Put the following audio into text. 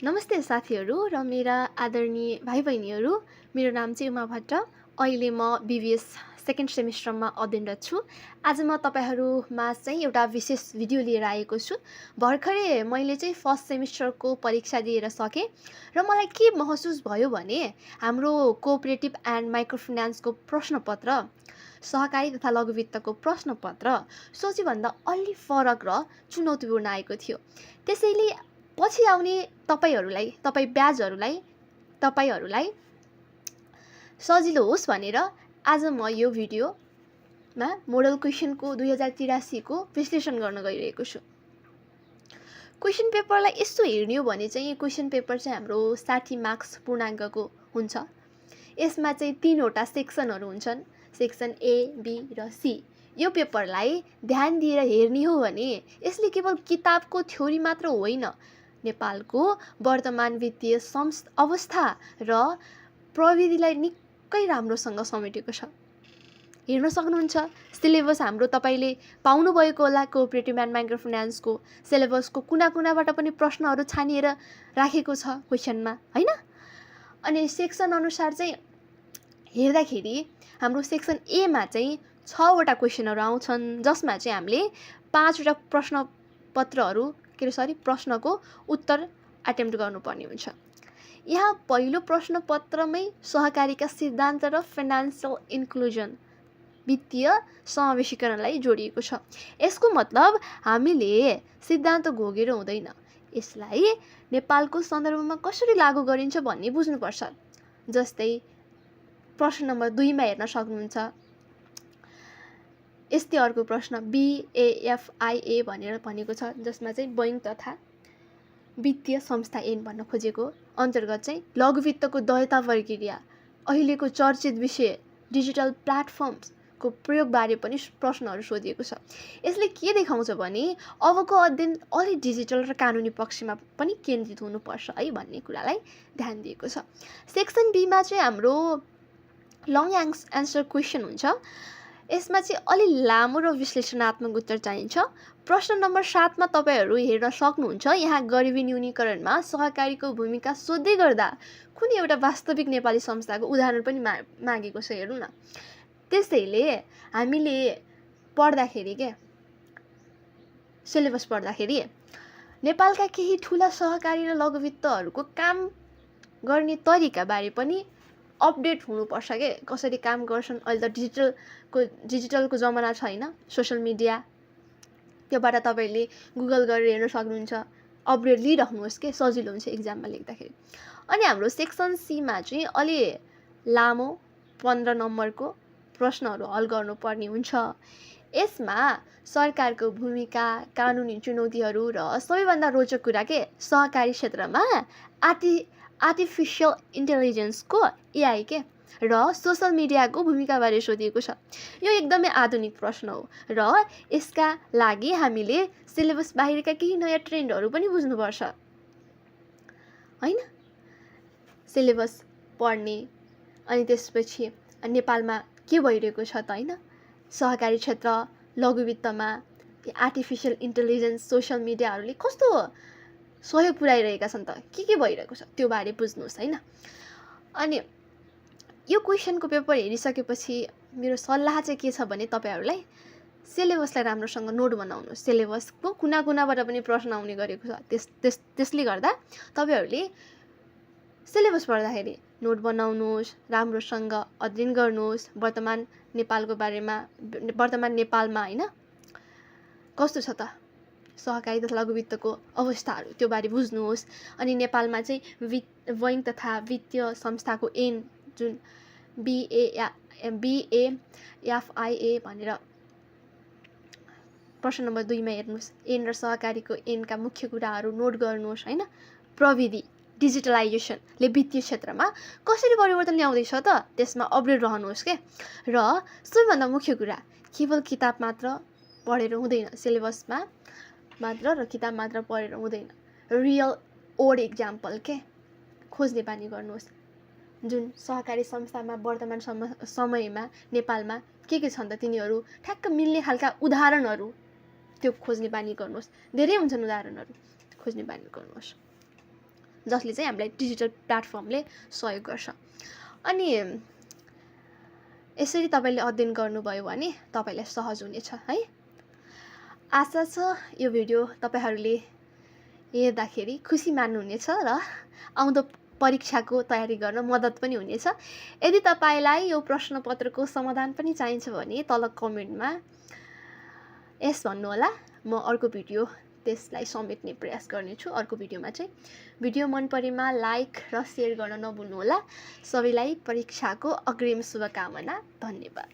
नमस्ते साथीहरू र मेरा आदरणीय भाइ बहिनीहरू। मेरो नाम चाहिँ उमा भट्ट। अहिले म बीबीएस सेकेन्ड सेमिस्टरमा अध्ययनरत छु। आज म तपाईहरुमा चाहिँ एउटा विशेष भिडियो लिएर आएको छु। भर्खरै मैले चाहिँ फर्स्ट सेमिस्टरको परीक्षा दिएर सके र मलाई के महसुस भयो भने हाम्रो कोअपरेटिभ एन्ड माइक्रो फाइनान्सको प्रश्नपत्र, सहकारी तथा लघु वित्तको प्रश्नपत्र सोचेभन्दा अलि फरक र चुनौतीपूर्ण आएको थियो। त्यसैले पछि आउने तपाईहरुलाई सजिलो होस् भनेर आज म यो भिडियोमा मोडल क्वेशनको 2083 को विश्लेषण गर्न गइरहेको छु। क्वेशन पेपरलाई यसो हेर्ने हो भने चाहिँ क्वेशन पेपर चाहिँ हाम्रो 60 मार्क्स पूर्णाङ्कको हुन्छ। यसमा चाहिँ 3 वटा सेक्सनहरु हुन्छन्, सेक्सन ए, बी र सी। यो पेपरलाई ध्यान दिएर हेर्ने हो भने यसले केवल किताबको थ्योरी मात्र होइन, नेपालको वर्तमान वित्तीय अवस्था र प्रविधिलाई निकै राम्रोसँग समेटेको छ। हेर्न सक्नुहुन्छ सिलेबस हाम्रो तपाईले पाउनु भएको होला। कोअपरेटिभ एन्ड माइक्रो फाइनान्सको सिलेबसको कुना-कुनाबाट पनि प्रश्नहरु छानिएर राखेको छ क्वेशनमा, हैन? अनि सेक्सन अनुसार चाहिँ हेर्दाखेरि हाम्रो सेक्सन ए मा चाहिँ 6 वटा क्वेशनहरु आउँछन्, जसमा चाहिँ हामीले 5 वटा प्रश्नको उत्तर अटेम्प्ट गर्नुपर्ने हुन्छ। यहाँ पहिलो प्रश्नपत्रमै सहकारीका सिद्धान्त र फाइनान्शियल इन्क्लुजन, वित्तीय समावेशीकरणलाई जोडिएको छ। यसको मतलब हामीले सिद्धान्त घोगेर हुँदैन, यसलाई नेपालको सन्दर्भमा कसरी लागू गरिन्छ भन्ने बुझ्नुपर्छ। जस्तै प्रश्न नम्बर 2 मा हेर्न सक्नुहुन्छ। यस्तै अर्को प्रश्न BAFIA भनेर भनेको छ, जसमा चाहिँ बैंक तथा वित्तीय संस्था ऐन भन्न खोजेको अन्तर्गत चाहिँ लघु वित्तको दयता प्रक्रिया, अहिलेको चर्चित विषय डिजिटल प्लेटफर्मको प्रयोगबारे पनि प्रश्नहरु सोधिएको छ। यसले के देखाउँछ भने अबको अध्ययन अलि डिजिटल र कानुनी पक्षमा पनि केन्द्रित हुनुपर्छ है भन्ने कुरालाई ध्यान दिएको छ। सेक्सन बी मा चाहिँ हाम्रो लङ एन्सर क्वेशन हुन्छ। यसमा चाहिँ अलि लामो र विश्लेषणात्मक उत्तर चाहिन्छ। प्रश्न नम्बर 7 मा तपाईहरु हेर्न सक्नुहुन्छ। यहाँ गरिबी न्यूनीकरणमा सहकारीको भूमिका सोध्दै गर्दा कुनै एउटा वास्तविक नेपाली संस्थाको उदाहरण पनि मागेको छ, हेर्नु न। त्यसैले हामीले पढ्दाखेरि सिलेबस पढ्दाखेरि नेपालका केही ठूला सहकारी र लघु वित्तहरुको काम गर्ने तरिका बारे पनि अपडेट हुनुपर्छ के, कसरी काम गर्छन्। अहिले त डिजिटलको जमाना छ हैन, सोशल मिडिया, त्योबाट तपाईले गुगल गरेर हेर्न सक्नुहुन्छ। अपडेट लिइराख्नुहोस् के, सजिलो हुन्छ एक्जाममा लेख्दाखेरि। अनि हाम्रो सेक्सन सी मा चाहिँ अलि लामो 15 नम्बरको प्रश्नहरु हल गर्नुपर्ने हुन्छ। यसमा सरकारको भूमिका, कानुनी चुनौतीहरु र सबैभन्दा रोचक कुरा के सहकारी क्षेत्रमा आर्टिफिशियल इन्टेलिजेन्सको AI र सोशल मिडियाको भूमिकाबारे सोधिएको छ। यो एकदमै आधुनिक प्रश्न हो र यसका लागि हामीले सिलेबस बाहिरका केही नयाँ ट्रेन्डहरु पनि बुझ्नुपर्छ, हैन? सिलेबस पढ्ने अनि त्यसपछि नेपालमा के भइरहेको छ त, हैन? सहकारी क्षेत्र, लघु वित्तमा आर्टिफिशियल इन्टेलिजेन्स, सोशल मिडियाहरुले कस्तो सहयोग पुर्याइरहेका छन् त, के भइरहेको छ त्यो बारे बुझ्नुस्, हैन? अनि यो क्वेशनको पेपर हेरिसकेपछि मेरो सल्लाह चाहिँ के छ भने तपाईहरुलाई सिलेबसलाई राम्रोसँग नोट बनाउनुस्। सिलेबसको कुना-कुनाबाट पनि प्रश्न आउने गरेको छ। त्यसले गर्दा तपाईहरुले सिलेबस पढ्दाखेरि नोट बनाउनुस्, राम्रोसँग अध्ययन गर्नुस्। वर्तमान नेपालमा हैन कस्तो छ त सहकारी तथा लघु वित्तको अवस्थाहरु, त्यो बारे बुझ्नुहोस्। अनि नेपालमा चाहिँ बैंक तथा वित्तीय संस्थाको ऐन जुन BAFIA भनेर प्रश्न नम्बर 2 मा हेर्नुस्। ऐन र सहकारीको ऐनका मुख्य कुराहरु नोट गर्नुहोस्, हैन? प्रविधि डिजिटलाइजेसनले वित्तीय क्षेत्रमा कसरी परिवर्तन ल्याउँदैछ त, त्यसमा अपडेट रहनुहोस् के। र सबैभन्दा मुख्य कुरा, केवल किताब मात्र पढेर हुँदैन, सिलेबसमा मात्र र किताब मात्र पढेर हुँदैन। रियल ओड एक्जाम्पल के खोज्ने बानी गर्नुहोस्। जुन सहकारी संस्थामा वर्तमान समयमा नेपालमा के छन् त तिनीहरु ठ्याक्क मिल्ने खालका उदाहरणहरु त्यो खोज्ने बानी गर्नुहोस्। धेरै हुन्छन् उदाहरणहरु, खोज्ने बानी गर्नुहोस्। जसले चाहिँ हामीलाई डिजिटल प्लेटफर्मले सहयोग गर्छ। अनि यसरी तपाईँले अध्ययन गर्नुभयो भने तपाईँलाई सहज हुनेछ है। आशा छ यो भिडियो तपाईँहरूले हेर्दाखेरि खुसी मान्नुहुनेछ र आउँदो परीक्षाको तयारी गर्न मद्दत पनि हुनेछ। यदि तपाईँलाई यो प्रश्नपत्रको समाधान पनि चाहिन्छ भने तल कमेन्टमा यस भन्नुहोला। म अर्को भिडियो त्यसलाई समेट्ने प्रयास गर्नेछु। अर्को भिडियोमा चाहिँ भिडियो मन परेमा लाइक र सेयर गर्न नभुल्नुहोला। सबैलाई परीक्षाको अग्रिम शुभकामना। धन्यवाद।